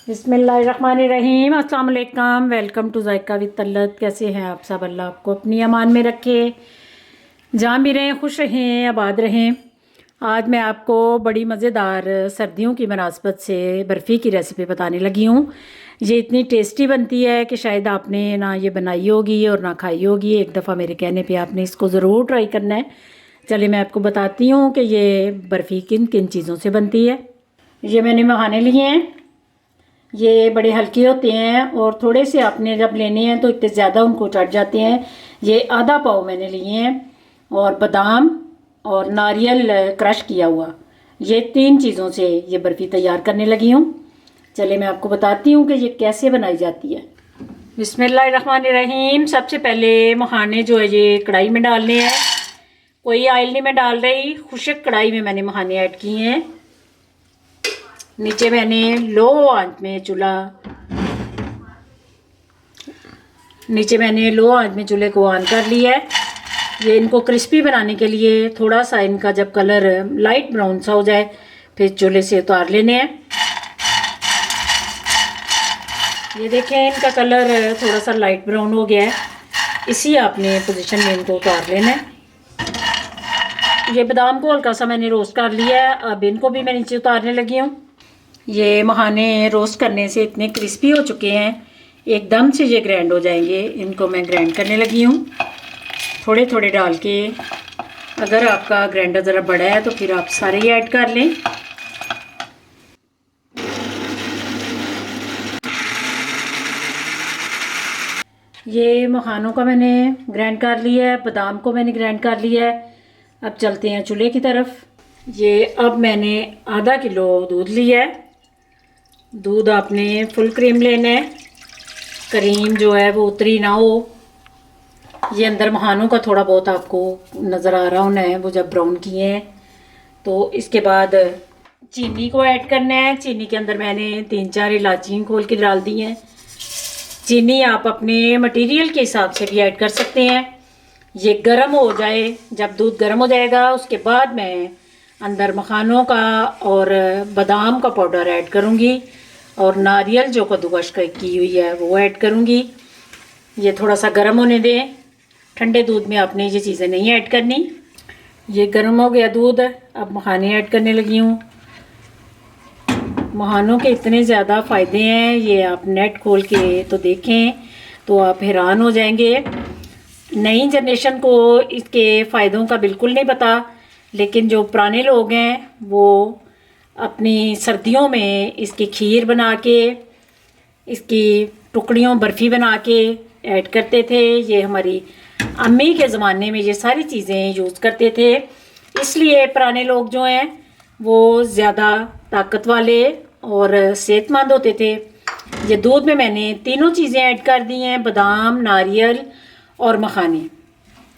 बिस्मिल्लाहिर्रहमानिर्रहीम। अस्सलाम वालेकुम। Welcome to JICA with तल्लत। कैसे हैं आप सब? अल्लाह आपको अपनी अमान में रखे, जहाँ भी रहें खुश रहें, आबाद रहें। आज मैं आपको बड़ी मज़ेदार सर्दियों की मुनासबत से बर्फ़ी की रेसिपी बताने लगी हूँ। ये इतनी टेस्टी बनती है कि शायद आपने ना ये बनाई होगी और ना खाई होगी। एक दफ़ा मेरे कहने पे आपने इसको ज़रूर ट्राई करना है। चलिए मैं आपको बताती हूँ कि ये बर्फ़ी किन किन चीज़ों से बनती है। ये मैंने मखाने लिए हैं। ये बड़े हल्के होते हैं और थोड़े से आपने जब लेने हैं तो इतने ज़्यादा उनको चढ़ जाते हैं। ये आधा पाव मैंने लिए हैं और बादाम और नारियल क्रश किया हुआ। ये तीन चीज़ों से ये बर्फ़ी तैयार करने लगी हूँ। चलिए मैं आपको बताती हूँ कि ये कैसे बनाई जाती है। बिस्मिल्लाहिर्रहमानिर्रहीम। सबसे पहले मखाने जो है ये कढ़ाई में डालने हैं। कोई ऑयल नहीं मैं डाल रही, खुश्क कढ़ाई में मैंने मखाने ऐड किए हैं। नीचे मैंने लो आंच में चूल्हे को ऑन कर लिया है। ये इनको क्रिस्पी बनाने के लिए थोड़ा सा इनका जब कलर लाइट ब्राउन सा हो जाए फिर चूल्हे से उतार लेने हैं। ये देखें इनका कलर थोड़ा सा लाइट ब्राउन हो गया है, इसी आपने पोजीशन में इनको उतार लेना है। ये बादाम को हल्का सा मैंने रोस्ट कर लिया है, अब इनको भी मैं नीचे उतारने लगी हूँ। ये मखाने रोस्ट करने से इतने क्रिस्पी हो चुके हैं, एकदम से ये ग्राइंड हो जाएंगे। इनको मैं ग्राइंड करने लगी हूँ थोड़े थोड़े डाल के। अगर आपका ग्राइंडर ज़रा बड़ा है तो फिर आप सारे ही ऐड कर लें। ये मखानों का मैंने ग्राइंड कर लिया है, बादाम को मैंने ग्राइंड कर लिया है। अब चलते हैं चूल्हे की तरफ। ये अब मैंने आधा किलो दूध लिया है। दूध आपने फुल क्रीम लेना है, क्रीम जो है वो उतरी ना हो। ये अंदर मखानों का थोड़ा बहुत आपको नज़र आ रहा होना है वो जब ब्राउन किए हैं। तो इसके बाद चीनी को ऐड करना है। चीनी के अंदर मैंने 3-4 इलायची खोल के डाल दी हैं। चीनी आप अपने मटेरियल के हिसाब से भी ऐड कर सकते हैं। ये गर्म हो जाए, जब दूध गर्म हो जाएगा उसके बाद मैं अंदर मखानों का और बादाम का पाउडर ऐड करूँगी और नारियल जो कद्दूकस की हुई है वो ऐड करूँगी। ये थोड़ा सा गर्म होने दें। ठंडे दूध में आपने ये चीज़ें नहीं ऐड करनी। ये गर्म हो गया दूध, अब मखाने ऐड करने लगी हूँ। मखानों के इतने ज़्यादा फ़ायदे हैं, ये आप नेट खोल के तो देखें तो आप हैरान हो जाएंगे। नई जनरेशन को इसके फ़ायदों का बिल्कुल नहीं पता, लेकिन जो पुराने लोग हैं वो अपनी सर्दियों में इसकी खीर बना के, इसकी टुकड़ियों बर्फ़ी बना के ऐड करते थे। ये हमारी अम्मी के ज़माने में ये सारी चीज़ें यूज़ करते थे। इसलिए पुराने लोग जो हैं वो ज़्यादा ताकत वाले और सेहतमंद होते थे। ये दूध में मैंने तीनों चीज़ें ऐड कर दी हैं, बादाम, नारियल और मखाने।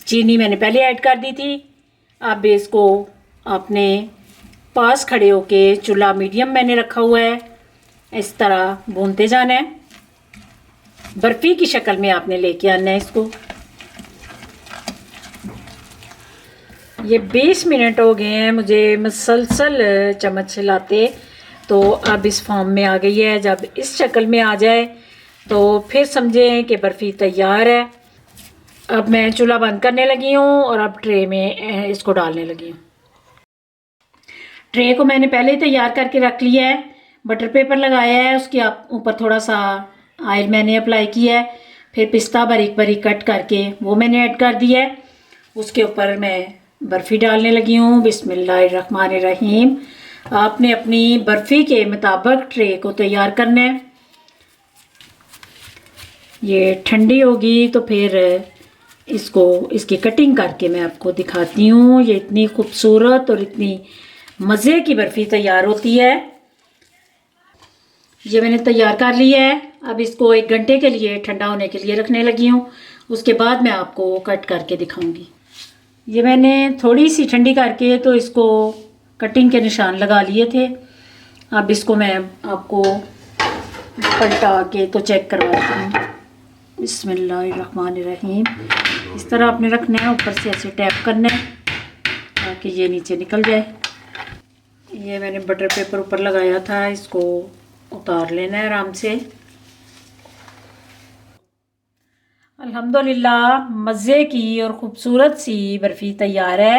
चीनी मैंने पहले ऐड कर दी थी। अब इसको आपने पास खड़े होके, चूल्हा मीडियम मैंने रखा हुआ है, इस तरह भूनते जाना है। बर्फ़ी की शक्ल में आपने लेके आना है इसको। ये 20 मिनट हो गए हैं मुझे मुसलसल चम्मच चलाते, तो अब इस फॉर्म में आ गई है। जब इस शक्ल में आ जाए तो फिर समझें कि बर्फ़ी तैयार है। अब मैं चूल्हा बंद करने लगी हूँ और अब ट्रे में इसको डालने लगी हूँ। ट्रे को मैंने पहले ही तैयार करके रख लिया है। बटर पेपर लगाया है, उसके ऊपर थोड़ा सा ऑयल मैंने अप्लाई किया है। फिर पिस्ता बारीक बारीक कट करके वो मैंने ऐड कर दिया है। उसके ऊपर मैं बर्फ़ी डालने लगी हूँ। बिस्मिल्लाहिर्रहमानिर्रहीम। आपने अपनी बर्फ़ी के मुताबिक ट्रे को तैयार करना है। ये ठंडी होगी तो फिर इसकी कटिंग करके मैं आपको दिखाती हूँ। ये इतनी खूबसूरत और इतनी मज़े की बर्फ़ी तैयार होती है। ये मैंने तैयार कर लिया है। अब इसको 1 घंटे के लिए ठंडा होने के लिए रखने लगी हूँ। उसके बाद मैं आपको कट करके दिखाऊंगी। ये मैंने थोड़ी सी ठंडी करके तो इसको कटिंग के निशान लगा लिए थे। अब इसको मैं आपको पलटा के तो चेक करवाती हूँ। बिस्मिल्लाहिर्रहमानिर्रहीम। इस तरह आपने रखना है, ऊपर से ऐसे टैप करना है ताकि ये नीचे निकल जाए। ये मैंने बटर पेपर ऊपर लगाया था, इसको उतार लेना है आराम से। अल्हम्दुलिल्लाह मज़े की और ख़ूबसूरत सी बर्फ़ी तैयार है।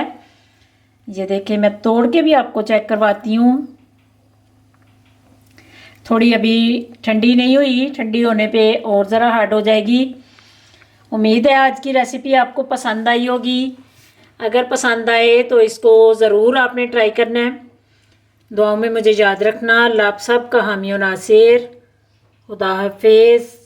ये देखिए, मैं तोड़ के भी आपको चेक करवाती हूँ। थोड़ी अभी ठंडी नहीं हुई, ठंडी होने पे और ज़रा हार्ड हो जाएगी। उम्मीद है आज की रेसिपी आपको पसंद आई होगी। अगर पसंद आए तो इसको ज़रूर आपने ट्राई करना है। दुआओं में मुझे याद रखना। अल्लाह आप सब का हामी और नासिर। खुदा हाफिज़।